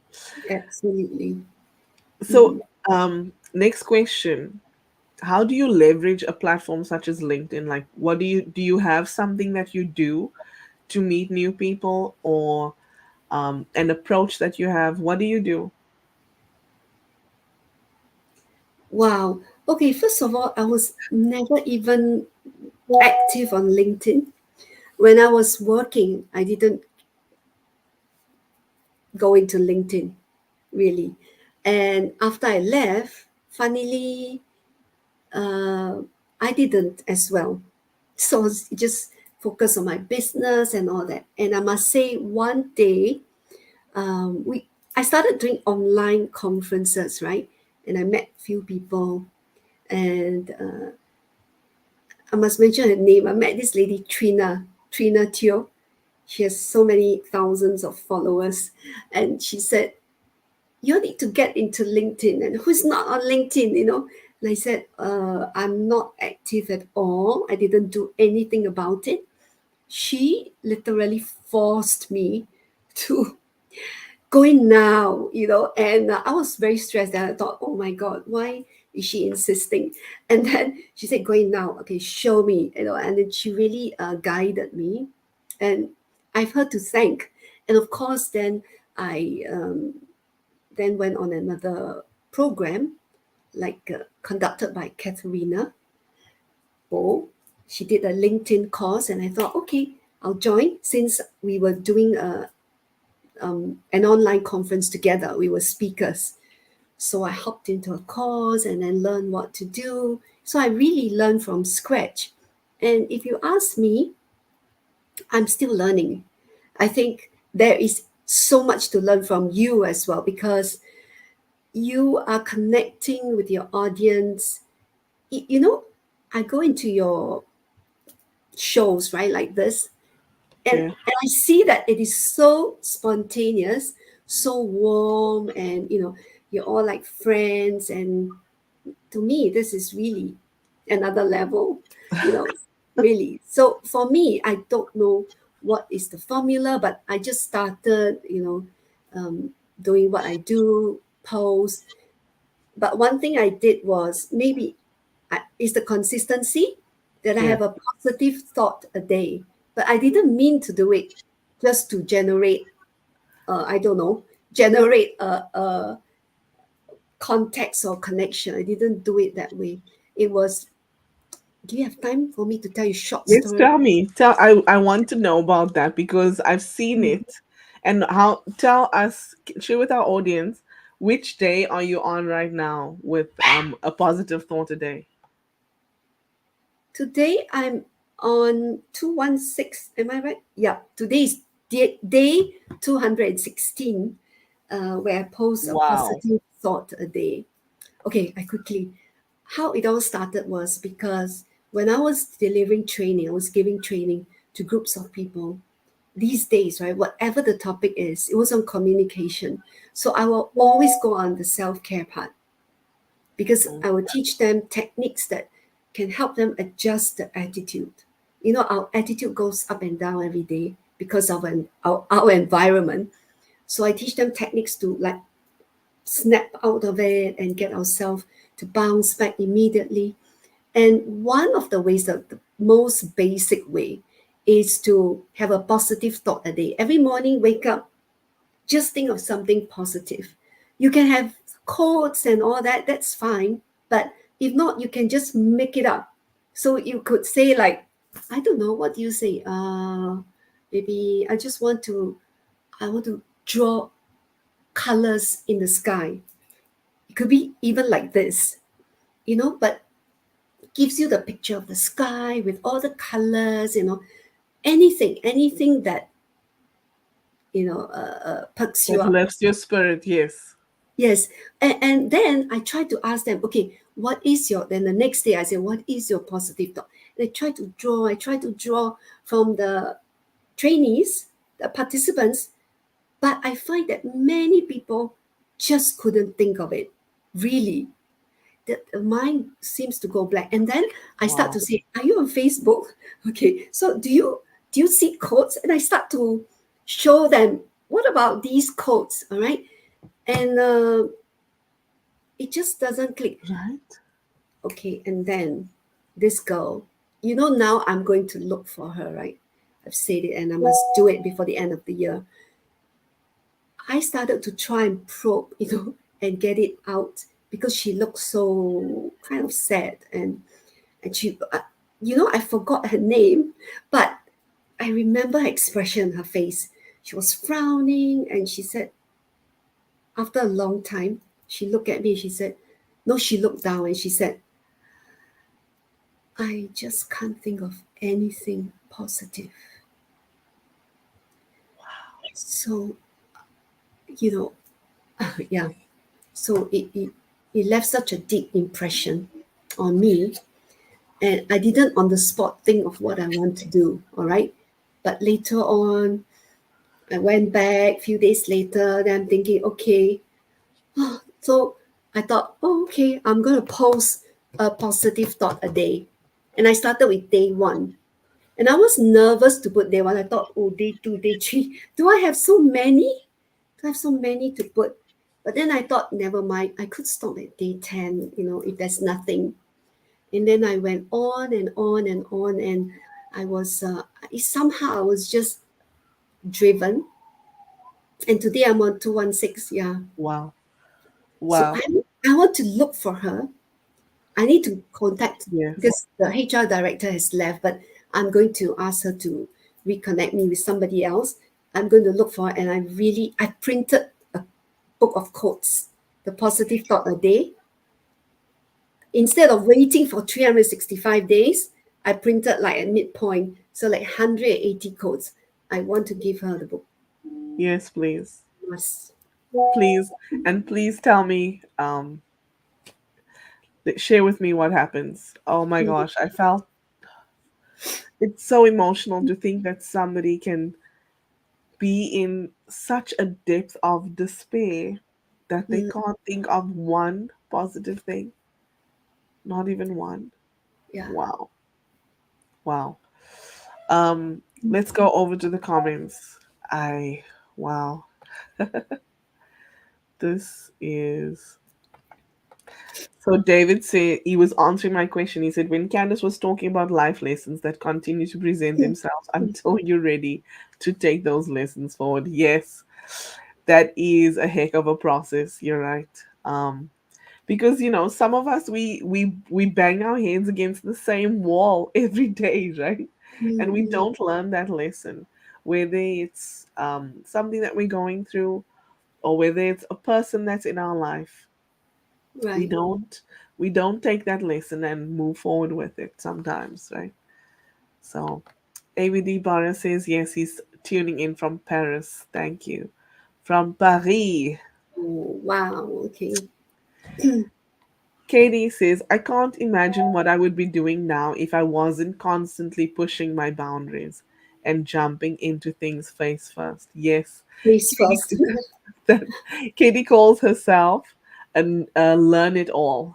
Speaker 2: Absolutely.
Speaker 1: so next question: how do you leverage a platform such as LinkedIn? Like, what do you have something that you do to meet new people, or an approach that you have? What do you do?
Speaker 2: Wow. Okay, first of all, I was never even active on LinkedIn. When I was working, I didn't go into LinkedIn really. And after I left, funnily, uh, I didn't as well. So I was just focus on my business and all that. And I must say, one day, we I started doing online conferences, right? And I met few people, and I must mention her name. I met this lady, Trina Teo. She has so many thousands of followers, and she said, "You need to get into LinkedIn." And who's not on LinkedIn, you know? And I said, "I'm not active at all. I didn't do anything about it." She literally forced me to going now, you know, and I was very stressed and I thought, oh my God, why is she insisting? And then she said, going now, okay, show me, you know, and then she really guided me, and I've her to thank. And of course, then I then went on another program, like conducted by Katharina Bo. She did a LinkedIn course, and I thought, okay, I'll join since we were doing an online conference together. We were speakers. So I hopped into a course and then learned what to do. So I really learned from scratch. And if you ask me, I'm still learning. I think there is so much to learn from you as well, because you are connecting with your audience. You know, I go into your shows, right, like this,
Speaker 1: Yeah.
Speaker 2: and I see that it is so spontaneous, so warm, and you're all like friends. And to me, this is really another level, you know, really. So for me, I don't know what is the formula, but I just started, doing what I do, post. But one thing I did was maybe is the consistency, that I
Speaker 1: Yeah.
Speaker 2: have a positive thought a day. But I didn't mean to do it just to generate, I don't know, generate a context or connection. I didn't do it that way. It was, do you have time for me to tell you a short
Speaker 1: Yes,
Speaker 2: story?
Speaker 1: tell me. I want to know about that because I've seen it. And how tell us, share with our audience, which day are you on right now with a positive thought a day?
Speaker 2: Today I'm on 216. Am I right? Yeah. Today is day 216, where I post a
Speaker 1: Wow.
Speaker 2: positive thought a day. Okay, I quickly. How it all started was because when I was delivering training, I was giving training to groups of people. These days, right, whatever the topic is, it was on communication. So I will always go on the self care part, because I will teach them techniques that can help them adjust the attitude. You know, our attitude goes up and down every day because of our environment. So I teach them techniques to like snap out of it and get ourselves to bounce back immediately. And one of the ways, that the most basic way, is to have a positive thought a day. Every morning, wake up, just think of something positive. You can have quotes and all that, that's fine. But If not, you can just make it up. So you could say like, I don't know, what do you say? Maybe I want to draw colors in the sky. It could be even like this, but gives you the picture of the sky with all the colors, anything that, perks you
Speaker 1: That
Speaker 2: up.
Speaker 1: lifts your spirit, yes.
Speaker 2: Yes. And then I try to ask them, okay, then the next day I say, what is your positive thought? And I try to draw from the trainees, the participants, but I find that many people just couldn't think of it. Really, the mind seems to go blank. And then I start
Speaker 1: Wow.
Speaker 2: to say, are you on Facebook? Okay, so do you see quotes? And I start to show them, what about these quotes? All right. And it just doesn't click.
Speaker 1: Right?
Speaker 2: Okay, and then this girl, now I'm going to look for her, right? I've said it and I must do it before the end of the year. I started to try and probe, and get it out because she looked so kind of sad, and she, I forgot her name, but I remember her expression, her face. She was frowning, and she said, after a long time, she looked at me and she said, no, she looked down and she said, I just can't think of anything positive. So, you know, yeah. So it left such a deep impression on me. And I didn't on the spot think of what I want to do. All right. But later on, I went back a few days later, then I'm thinking, okay. So I thought, oh, okay, I'm going to post a positive thought a day. And I started with day one. And I was nervous to put day one. I thought, oh, day two, day three. Do I have so many? Do I have so many to put? But then I thought, never mind. I could stop at day 10, if there's nothing. And then I went on and on and on. And I was, somehow I was just driven. And today I'm on 216. Yeah.
Speaker 1: Wow.
Speaker 2: So
Speaker 1: Wow.
Speaker 2: I want to look for her. I need to contact
Speaker 1: Yes.
Speaker 2: because the HR director has left, but I'm going to ask her to reconnect me with somebody else. I'm going to look for her, and I printed a book of quotes, the positive thought a day. Instead of waiting for 365 days, I printed like a midpoint, so like 180 quotes. I want to give her the book.
Speaker 1: Yes, please.
Speaker 2: Yes.
Speaker 1: Please. And please tell me, share with me what happens. Oh my
Speaker 2: Mm,
Speaker 1: gosh, I felt it's so emotional to think that somebody can be in such a depth of despair that they
Speaker 2: mm,
Speaker 1: can't think of one positive thing, not even one.
Speaker 2: yeah.
Speaker 1: Wow. Wow. Let's go over to the comments. I wow. This is so David said he was answering my question. He said when Candice was talking about life lessons that continue to present themselves until you're ready to take those lessons forward. Yes, that is a heck of a process. You're right. Because some of us we bang our heads against the same wall every day, right? And we
Speaker 2: Mm,
Speaker 1: don't learn that lesson, whether it's something that we're going through or whether it's a person that's in our life. we
Speaker 2: right.
Speaker 1: don't we don't take that lesson and move forward with it sometimes, right? So AVD Barra says yes, he's tuning in from Paris. Thank you. From Paris.
Speaker 2: Oh, wow. Okay.
Speaker 1: Katie says, I can't imagine what I would be doing now if I wasn't constantly pushing my boundaries and jumping into things face first. Yes,
Speaker 2: Please
Speaker 1: Katie,
Speaker 2: first.
Speaker 1: that Katie calls herself and learn it all.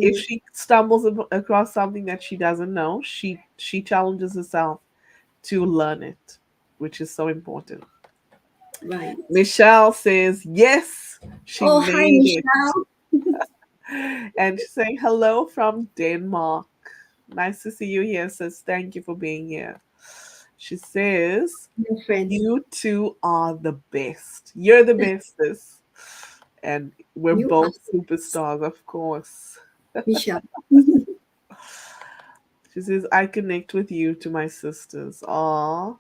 Speaker 1: If
Speaker 2: Mm,
Speaker 1: she stumbles across something that she doesn't know, she challenges herself to learn it, which is so important.
Speaker 2: right.
Speaker 1: Michelle says, yes, she
Speaker 2: Oh, hi,
Speaker 1: made it.
Speaker 2: Michelle.
Speaker 1: And she's saying hello from Denmark. Nice to see you here, sis. Thank you for being here. She says,
Speaker 2: My friend.
Speaker 1: you two are the best. You're the best, sis. And we're
Speaker 2: You are
Speaker 1: both superstars, of course.
Speaker 2: Michelle.
Speaker 1: She says, I connect with you to my sisters. Aw,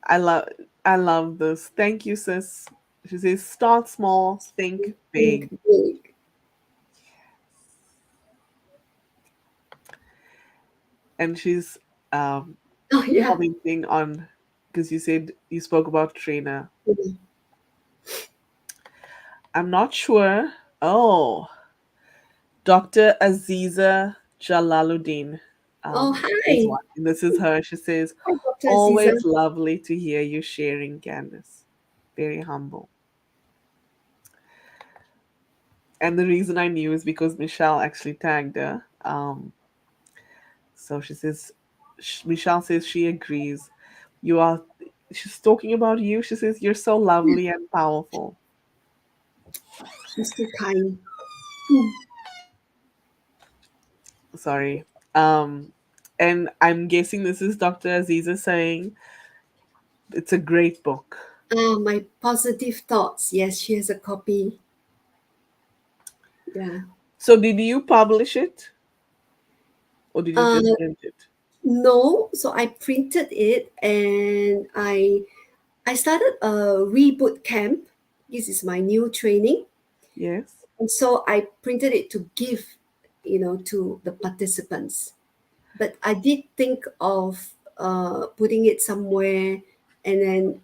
Speaker 1: I love I love this. Thank you, sis. She says, start small, think
Speaker 2: Think
Speaker 1: big.
Speaker 2: big.
Speaker 1: And she's um
Speaker 2: Oh yeah.
Speaker 1: commenting on, because you said you spoke about trainer.
Speaker 2: Mm.
Speaker 1: I'm not sure. Oh, Dr. Aziza Jalaluddin
Speaker 2: Oh
Speaker 1: is
Speaker 2: hi.
Speaker 1: one. And this is her. She says,
Speaker 2: Hi, Dr. Aziza.
Speaker 1: always lovely to hear you sharing, Candice. Very humble. And the reason I knew is because Michelle actually tagged her. So she says, Michelle says she agrees. You are, she's talking about you. She says, you're so lovely and powerful.
Speaker 2: She's too kind. Mm.
Speaker 1: Sorry. Um, and I'm guessing this is Dr. Aziza saying it's a great book.
Speaker 2: My positive thoughts. Yes, she has a copy. Yeah.
Speaker 1: So did you publish it or did you
Speaker 2: Uh,
Speaker 1: just print it?
Speaker 2: no, so I printed it and I started a reboot camp. This is my new training.
Speaker 1: Yes.
Speaker 2: And so I printed it to give, to the participants. But I did think of putting it somewhere and then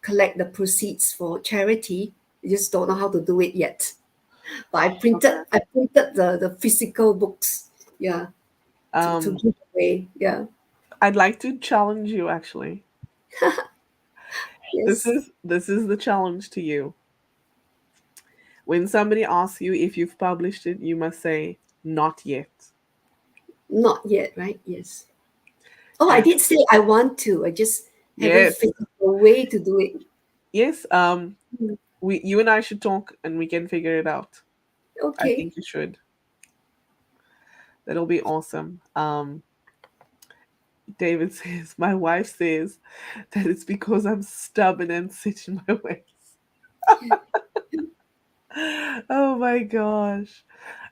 Speaker 2: collect the proceeds for charity. I just don't know how to do it yet. But I printed
Speaker 1: Okay.
Speaker 2: I printed the physical books, yeah, to
Speaker 1: Um,
Speaker 2: give away. Yeah.
Speaker 1: I'd like to challenge you actually.
Speaker 2: Yes.
Speaker 1: This is the challenge to you. When somebody asks you if you've published it, you must say not yet.
Speaker 2: Not yet, right? Yes. Oh, I
Speaker 1: And
Speaker 2: did say I want to. I just haven't
Speaker 1: yes,
Speaker 2: figured a way to do it.
Speaker 1: yes,
Speaker 2: Mm.
Speaker 1: we you and I should talk and we can figure it out. I
Speaker 2: Okay.
Speaker 1: think you should. That'll be awesome. David says, my wife says that it's because I'm stubborn and sit in my ways. Oh my gosh.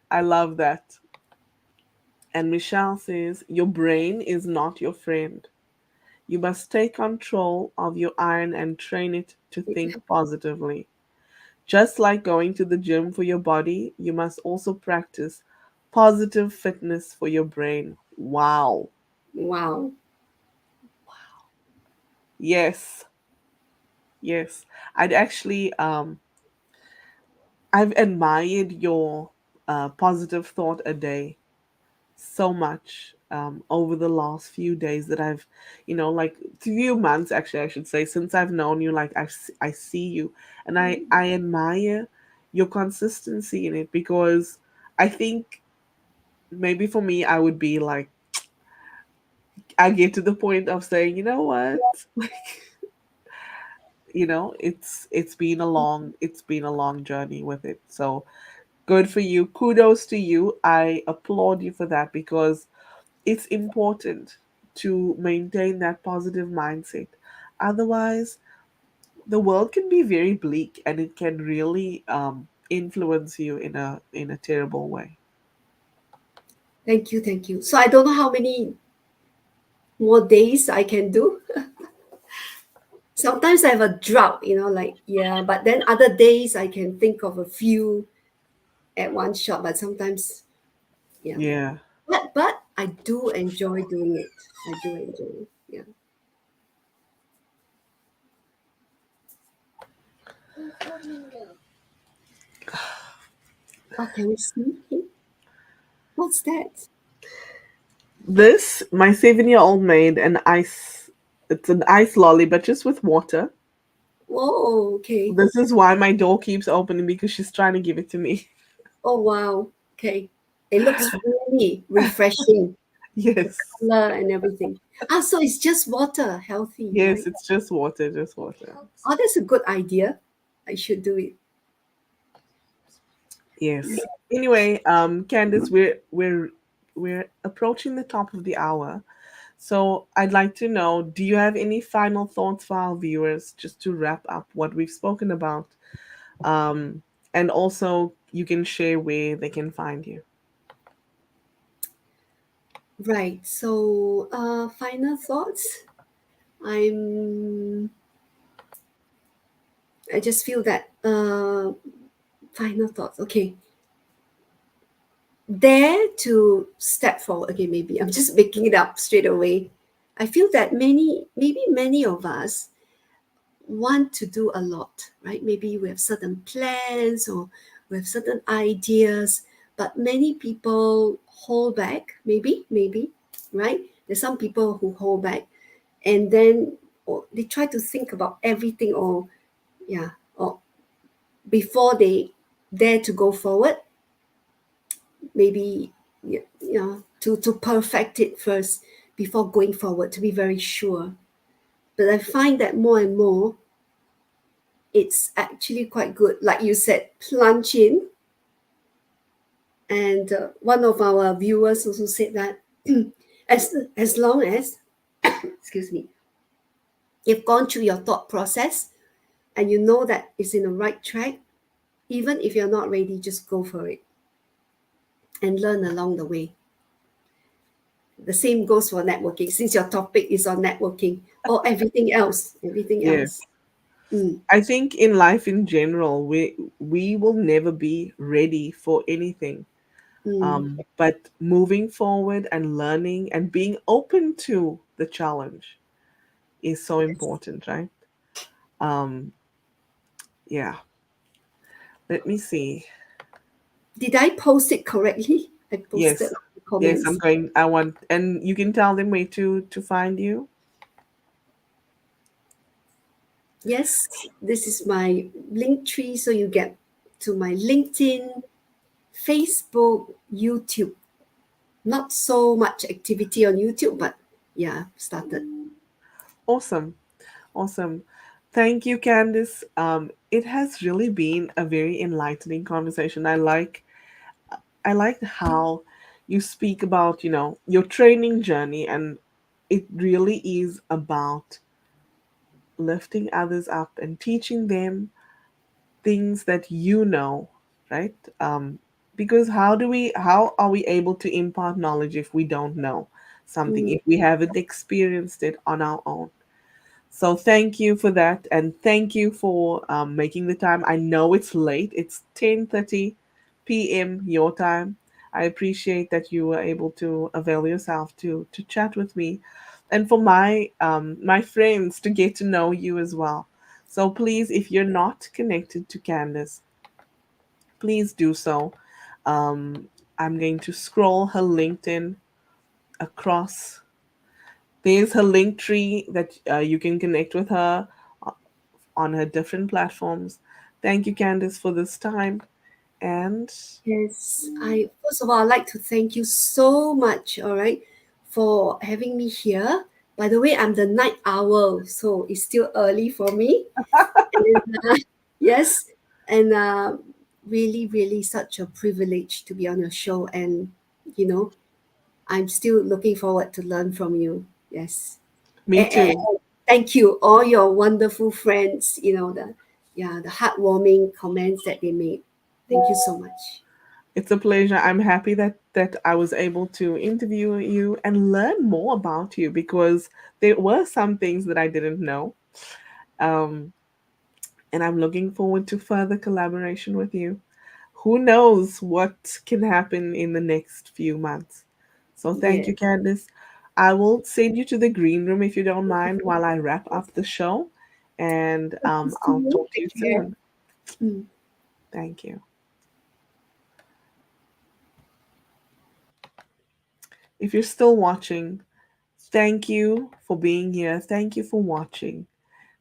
Speaker 1: I love that. And Michelle says, your brain is not your friend. You must take control of your iron and train it to think positively. Just like going to the gym for your body, you must also practice positive fitness for your brain. Wow.
Speaker 2: Wow.
Speaker 1: Yes. Yes. I'd actually I've admired your positive thought a day so much over the last few days that I've, like few months actually, I should say, since I've known you, like I see you, and I admire your consistency in it because I think maybe for me I would be like I get to the point of saying, you know what, like it's been a long journey with it. So good for you. Kudos to you. I applaud you for that because it's important to maintain that positive mindset. Otherwise, the world can be very bleak and it can really influence you in a terrible way.
Speaker 2: Thank you. Thank you. So I don't know how many more days I can do. Sometimes I have a drought, like, yeah, but then other days I can think of a few at one shot, but sometimes, yeah.
Speaker 1: Yeah.
Speaker 2: But I do enjoy doing it. I do enjoy it. Yeah. Oh, can we see him? What's that?
Speaker 1: This, my 7-year old made an ice, it's an ice lolly, but just with water.
Speaker 2: Oh, okay.
Speaker 1: This is why my door keeps opening because she's trying to give it to me.
Speaker 2: Oh, wow. Okay. It looks really refreshing, the
Speaker 1: Yes.
Speaker 2: color and everything. Ah, so it's just water, healthy,
Speaker 1: Yes,
Speaker 2: right?
Speaker 1: it's just water, just water.
Speaker 2: Oh, that's a good idea. I should do it.
Speaker 1: Yes. Anyway, Candice, we're approaching the top of the hour. So I'd like to know, do you have any final thoughts for our viewers just to wrap up what we've spoken about? And also, you can share where they can find you.
Speaker 2: Right. So, final thoughts. I'm. I just feel that final thoughts. Okay, dare to step forward. Okay, maybe I'm just making it up straight away. I feel that maybe many of us want to do a lot, right? Maybe we have certain plans or we have certain ideas, but many people hold back. Maybe, right? There's some people who hold back, and then or they try to think about everything, or yeah, or before they dare to go forward, maybe to perfect it first before going forward, to be very sure. But I find that more and more it's actually quite good, like you said, plunge in. And one of our viewers also said that as long as excuse me, you've gone through your thought process and you know that it's in the right track, even if you're not ready, just go for it and learn along the way. The same goes for networking, since your topic is on networking or everything else. Everything
Speaker 1: Yes.
Speaker 2: else. Mm,
Speaker 1: I think in life in general, we will never be ready for anything.
Speaker 2: mm,
Speaker 1: But moving forward and learning and being open to the challenge is so
Speaker 2: yes.
Speaker 1: important, right? Um, yeah. Let me see.
Speaker 2: Did I post it correctly? I posted
Speaker 1: Yes.
Speaker 2: on the
Speaker 1: Yes, I'm
Speaker 2: comments.
Speaker 1: going. I want, and you can tell them where to find you.
Speaker 2: Yes, this is my link tree. So you get to my LinkedIn, Facebook, YouTube. Not so much activity on YouTube, but yeah, started.
Speaker 1: Awesome. Awesome. Thank you, Candice. It has really been a very enlightening conversation. I like how you speak about, your training journey, and it really is about lifting others up and teaching them things that you know, right? Because how are we able to impart knowledge if we don't know something,
Speaker 2: Mm,
Speaker 1: if we haven't experienced it on our own? So thank you for that, and thank you for making the time. I know it's late; it's 10:30 p.m. your time. I appreciate that you were able to avail yourself to chat with me, and for my friends to get to know you as well. So please, if you're not connected to Candice, please do so. Um, I'm going to scroll her LinkedIn across. There's her link tree that you can connect with her on her different platforms. Thank you, Candice, for this time. And
Speaker 2: yes, I first of all I'd like to thank you so much, all right, for having me here. By the way, I'm the night owl, so it's still early for me. And yes, and really, really such a privilege to be on your show. And you know, I'm still looking forward to learn from you. Yes.
Speaker 1: me too.
Speaker 2: Thank you, all your wonderful friends. The heartwarming comments that they made. Thank you so much.
Speaker 1: It's a pleasure. I'm happy that I was able to interview you and learn more about you, because there were some things that I didn't know. Um, and I'm looking forward to further collaboration with you. Who knows what can happen in the next few months? So thank
Speaker 2: Yeah.
Speaker 1: you, Candice. I will send you to the green room if you don't mind while I wrap up the show, and
Speaker 2: See
Speaker 1: I'll
Speaker 2: you.
Speaker 1: talk to you
Speaker 2: Take care.
Speaker 1: soon.
Speaker 2: Mm.
Speaker 1: Thank you. If you're still watching, thank you for being here. Thank you for watching.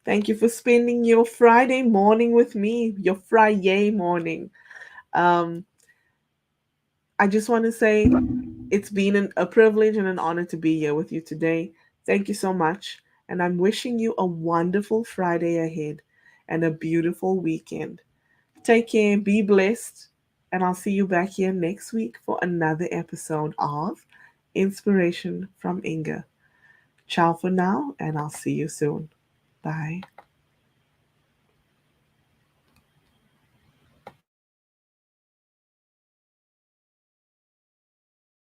Speaker 1: Thank you for spending your Friday morning with me, your Friday morning. Um, I just want to say it's been a privilege and an honor to be here with you today. Thank you so much. And I'm wishing you a wonderful Friday ahead and a beautiful weekend. Take care, be blessed, and I'll see you back here next week for another episode of Inspiration from Ingor. Ciao for now, and I'll see you soon. Bye.